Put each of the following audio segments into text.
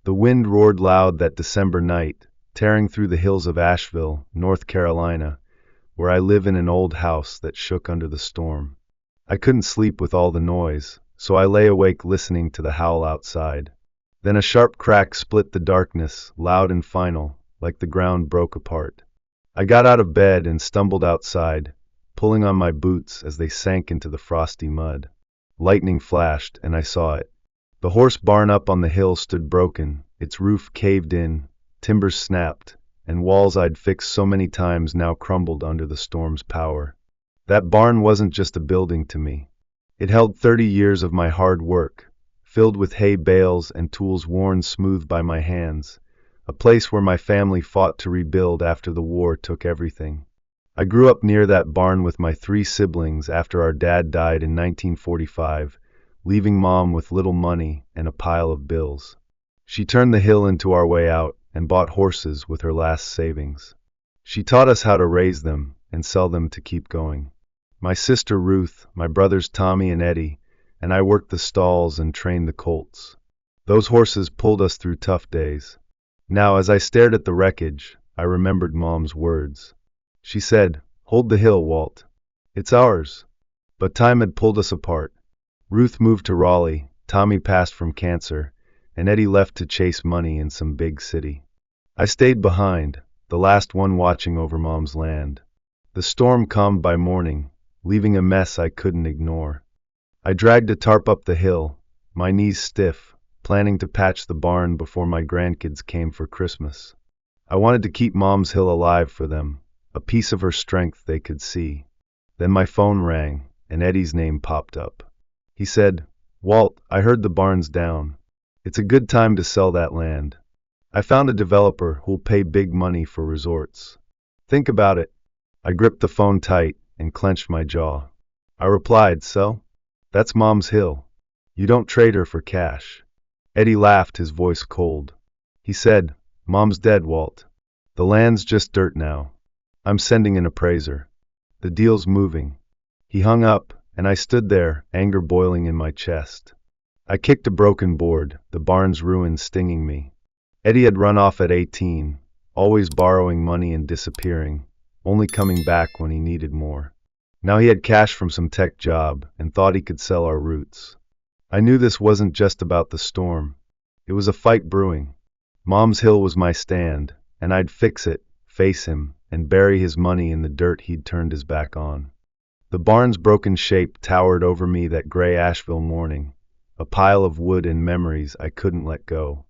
The wind roared loud that December night, tearing through the hills of Asheville, North Carolina, where I live in an old house that shook under the storm. I couldn't sleep with all the noise, so I lay awake listening to the howl outside. Then a sharp crack split the darkness, loud and final, like the ground broke apart. I got out of bed and stumbled outside, pulling on my boots as they sank into the frosty mud. Lightning flashed, and I saw it. The horse barn up on the hill stood broken, its roof caved in, timbers snapped, and walls I'd fixed so many times now crumbled under the storm's power. That barn wasn't just a building to me. It held 30 years of my hard work, filled with hay bales and tools worn smooth by my hands, a place where my family fought to rebuild after the war took everything. I grew up near that barn with my 3 siblings after our dad died in 1945, leaving Mom with little money and a pile of bills. She turned the hill into our way out and bought horses with her last savings. She taught us how to raise them and sell them to keep going. My sister Ruth, my brothers Tommy and Eddie, and I worked the stalls and trained the colts. Those horses pulled us through tough days. Now, as I stared at the wreckage, I remembered Mom's words. She said, "Hold the hill, Walt. It's ours." But time had pulled us apart. Ruth moved to Raleigh, Tommy passed from cancer, and Eddie left to chase money in some big city. I stayed behind, the last one watching over Mom's land. The storm calmed by morning, leaving a mess I couldn't ignore. I dragged a tarp up the hill, my knees stiff, planning to patch the barn before my grandkids came for Christmas. I wanted to keep Mom's hill alive for them, a piece of her strength they could see. Then my phone rang, and Eddie's name popped up. He said, "Walt, I heard the barn's down. It's a good time to sell that land. I found a developer who'll pay big money for resorts. Think about it." I gripped the phone tight and clenched my jaw. I replied, "So? That's Mom's hill. You don't trade her for cash." Eddie laughed, his voice cold. He said, "Mom's dead, Walt. The land's just dirt now. I'm sending an appraiser. The deal's moving." He hung up, and I stood there, anger boiling in my chest. I kicked a broken board, the barn's ruin stinging me. Eddie had run off at 18, always borrowing money and disappearing, only coming back when he needed more. Now he had cash from some tech job and thought he could sell our roots. I knew this wasn't just about the storm. It was a fight brewing. Mom's hill was my stand, and I'd fix it, face him, and bury his money in the dirt he'd turned his back on. The barn's broken shape towered over me that gray Asheville morning, a pile of wood and memories I couldn't let go.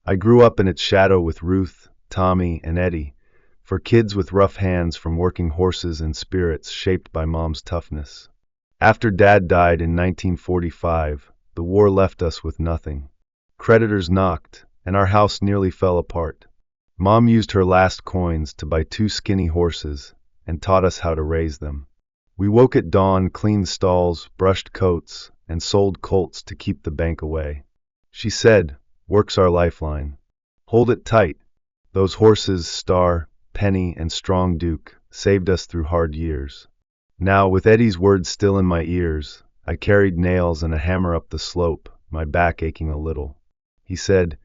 I grew up in its shadow with Ruth, Tommy, and Eddie, for kids with rough hands from working horses and spirits shaped by Mom's toughness. After Dad died in 1945, the war left us with nothing. Creditors knocked, and our house nearly fell apart. Mom used her last coins to buy 2 skinny horses and taught us how to raise them. We woke at dawn, cleaned stalls, brushed coats, and sold colts to keep the bank away. She said, "Work's our lifeline. Hold it tight." Those horses, Star, Penny, and Strong Duke, saved us through hard years. Now, with Eddie's words still in my ears, I carried nails and a hammer up the slope, my back aching a little. He said,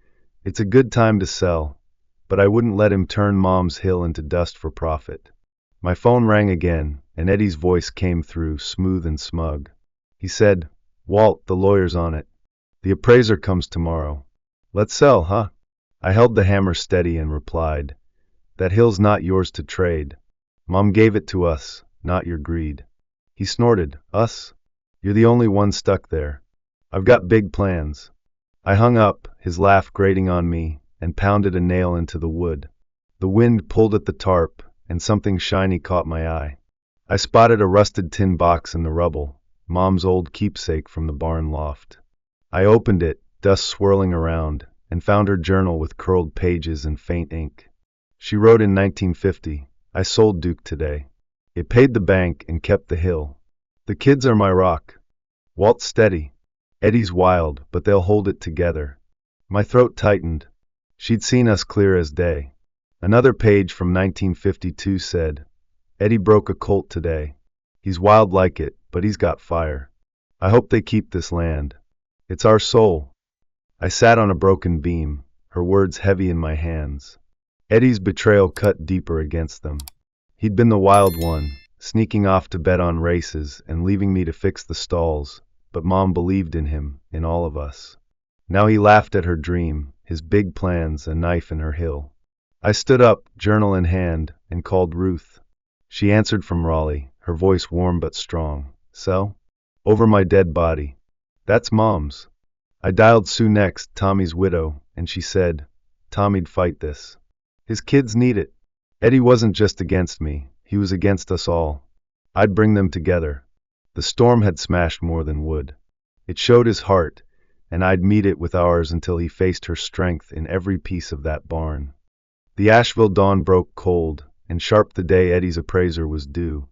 "It's a good time to sell," but I wouldn't let him turn Mom's hill into dust for profit. My phone rang again, and Eddie's voice came through, smooth and smug. He said, "Walt, the lawyer's on it. The appraiser comes tomorrow. Let's sell, huh?" I held the hammer steady and replied, "That hill's not yours to trade. Mom gave it to us, not your greed." He snorted, "Us? You're the only one stuck there. I've got big plans." I hung up, his laugh grating on me, and pounded a nail into the wood. The wind pulled at the tarp, and something shiny caught my eye. I spotted a rusted tin box in the rubble, Mom's old keepsake from the barn loft. I opened it, dust swirling around, and found her journal with curled pages and faint ink. She wrote in 1950, "I sold Duke today. It paid the bank and kept the hill. The kids are my rock. Walt's steady. Eddie's wild, but they'll hold it together." My throat tightened. She'd seen us clear as day. Another page from 1952 said, "Eddie broke a colt today. He's wild like it, but he's got fire. I hope they keep this land. It's our soul." I sat on a broken beam, her words heavy in my hands. Eddie's betrayal cut deeper against them. He'd been the wild one, sneaking off to bet on races and leaving me to fix the stalls, but Mom believed in him, in all of us. Now he laughed at her dream, his big plans, a knife in her hill. I stood up, journal in hand, and called Ruth. She answered from Raleigh, her voice warm but strong. "So?" "Over my dead body." "That's Mom's." I dialed Sue next, Tommy's widow, and she said, "Tommy'd fight this. His kids need it." Eddie wasn't just against me, he was against us all. I'd bring them together. The storm had smashed more than wood. It showed his heart, and I'd meet it with ours until he faced her strength in every piece of that barn. The Asheville dawn broke cold, and sharp the day Eddie's appraiser was due,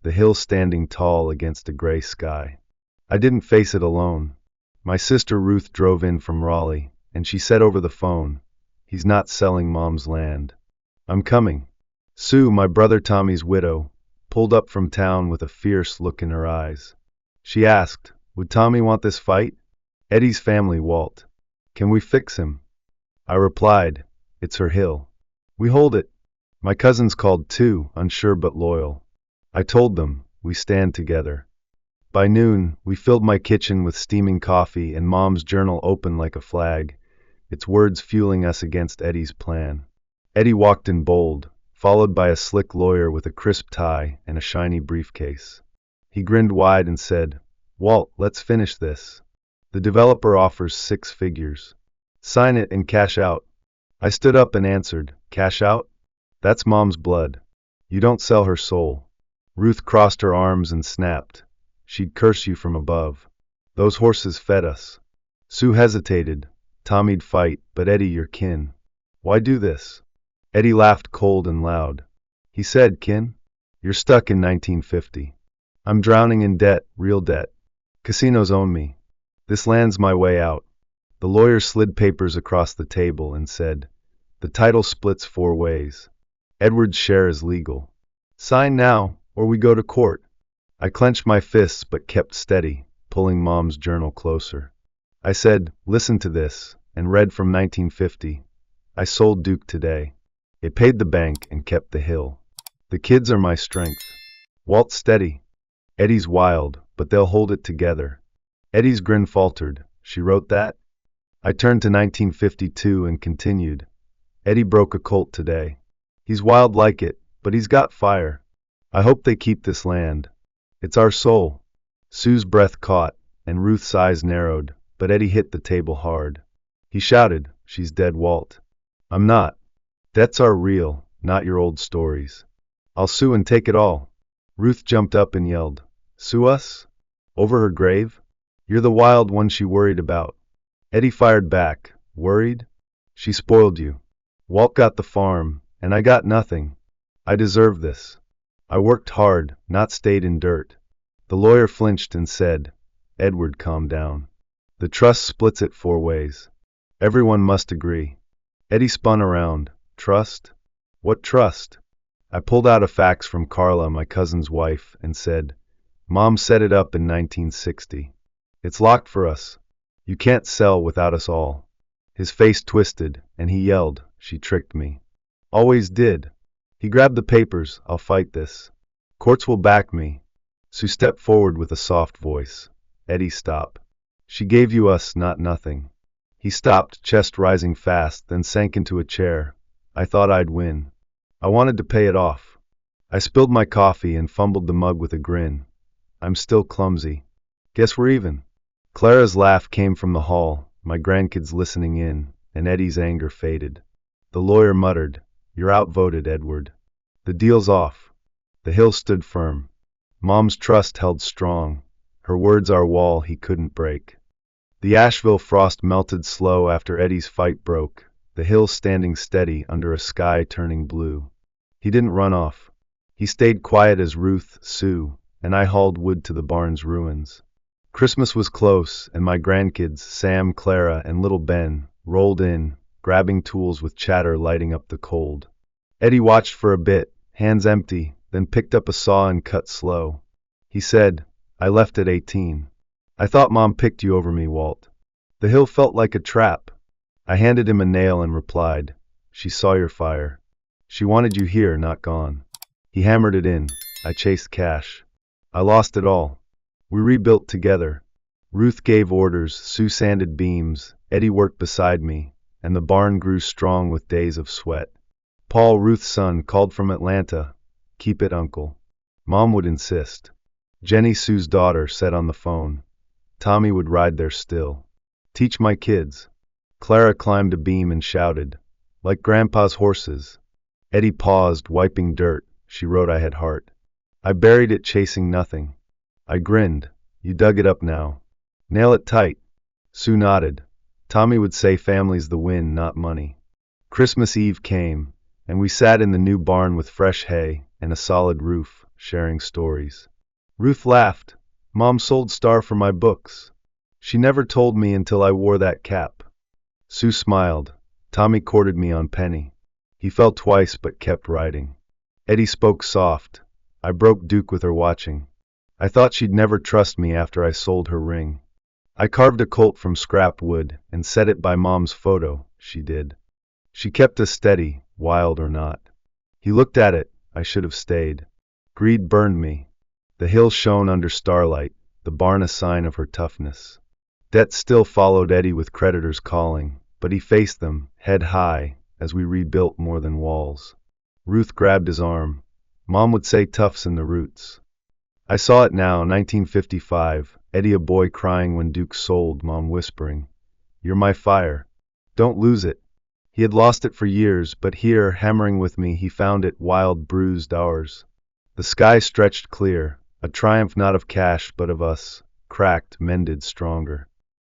the hill standing tall against a gray sky. I didn't face it alone. My sister Ruth drove in from Raleigh, and she said over the phone, "He's not selling Mom's land." "I'm coming." Sue, my brother Tommy's widow, pulled up from town with a fierce look in her eyes. She asked, "Would Tommy want this fight?" "Eddie's family, Walt. Can we fix him?" I replied, "It's her hill. We hold it." My cousins called too, unsure but loyal. I told them, "We stand together." By noon, we filled my kitchen with steaming coffee and Mom's journal open like a flag, its words fueling us against Eddie's plan. Eddie walked in bold, followed by a slick lawyer with a crisp tie and a shiny briefcase. He grinned wide and said, "Walt, let's finish this. The developer offers 6 figures. Sign it and cash out." I stood up and answered, "Cash out? That's Mom's blood. You don't sell her soul." Ruth crossed her arms and snapped, "She'd curse you from above. Those horses fed us." Sue hesitated. "Tommy'd fight, but Eddie, your kin. Why do this?" Eddie laughed cold and loud. He said, "Kin? You're stuck in 1950. I'm drowning in debt, real debt. Casinos own me. This land's my way out." The lawyer slid papers across the table and said, "The title splits 4 ways. Edward's share is legal. Sign now, or we go to court." I clenched my fists but kept steady, pulling Mom's journal closer. I said, "Listen to this," and read from 1950. "I sold Duke today. It paid the bank and kept the hill. The kids are my strength. Walt's steady. Eddie's wild, but they'll hold it together." Eddie's grin faltered. "She wrote that?" I turned to 1952 and continued. "Eddie broke a colt today. He's wild like it, but he's got fire. I hope they keep this land. It's our soul." Sue's breath caught, and Ruth's eyes narrowed, but Eddie hit the table hard. He shouted, "She's dead, Walt." "I'm not. Debts are real, not your old stories. I'll sue and take it all." Ruth jumped up and yelled, "Sue us? Over her grave? You're the wild one she worried about." Eddie fired back, "Worried? She spoiled you. Walt got the farm, and I got nothing. I deserve this. I worked hard, not stayed in dirt." The lawyer flinched and said, "Edward, calm down. The trust splits it 4 ways. Everyone must agree." Eddie spun around. "Trust? What trust?" I pulled out a fax from Carla, my cousin's wife, and said, "Mom set it up in 1960. It's locked for us. You can't sell without us all." His face twisted, and he yelled, "She tricked me. Always did." He grabbed the papers. "I'll fight this. Courts will back me." Sue stepped forward with a soft voice. "Eddie, stop. She gave you us, not nothing." He stopped, chest rising fast, then sank into a chair. I thought I'd win. I wanted to pay it off. I spilled my coffee and fumbled the mug with a grin. "I'm still clumsy. Guess we're even." Clara's laugh came from the hall, my grandkids listening in, and Eddie's anger faded. The lawyer muttered, "You're outvoted, Edward. The deal's off." The hill stood firm. Mom's trust held strong. Her words our wall he couldn't break. The Asheville frost melted slow after Eddie's fight broke, the hill standing steady under a sky turning blue. He didn't run off. He stayed quiet as Ruth, Sue, and I hauled wood to the barn's ruins. Christmas was close, and my grandkids, Sam, Clara, and little Ben, rolled in, grabbing tools with chatter lighting up the cold. Eddie watched for a bit, hands empty, then picked up a saw and cut slow. He said, "I left at 18. I thought Mom picked you over me, Walt. The hill felt like a trap. I handed him a nail and replied, "She saw your fire. She wanted you here, not gone." He hammered it in. I chased cash. I lost it all. We rebuilt together. Ruth gave orders, Sue sanded beams, Eddie worked beside me, and the barn grew strong with days of sweat. Paul, Ruth's son, called from Atlanta. "Keep it, Uncle." Mom would insist. Jenny, Sue's daughter, said on the phone. Tommy would ride there still. "Teach my kids." Clara climbed a beam and shouted, "Like Grandpa's horses." Eddie paused, wiping dirt. She wrote I had heart. I buried it, chasing nothing. I grinned. "You dug it up now. Nail it tight." Sue nodded. Tommy would say family's the win, not money. Christmas Eve came, and we sat in the new barn with fresh hay and a solid roof, sharing stories. Ruth laughed. "Mom sold Star for my books. She never told me until I wore that cap." Sue smiled. "Tommy courted me on Penny. He fell twice but kept writing." Eddie spoke soft. "I broke Duke with her watching. I thought she'd never trust me after I sold her ring. I carved a colt from scrap wood and set it by Mom's photo, she did. She kept us steady, wild or not." He looked at it. I should have stayed. Greed burned me. The hill shone under starlight, the barn a sign of her toughness. Debt still followed Eddie with creditors calling, but he faced them, head high, as we rebuilt more than walls. Ruth grabbed his arm. Mom would say tough's in the roots. I saw it now, 1955, Eddie a boy crying when Duke sold, Mom whispering, "You're my fire. Don't lose it." He had lost it for years, but here, hammering with me, he found it, wild, bruised, ours. The sky stretched clear, a triumph not of cash but of us, cracked, mended, stronger.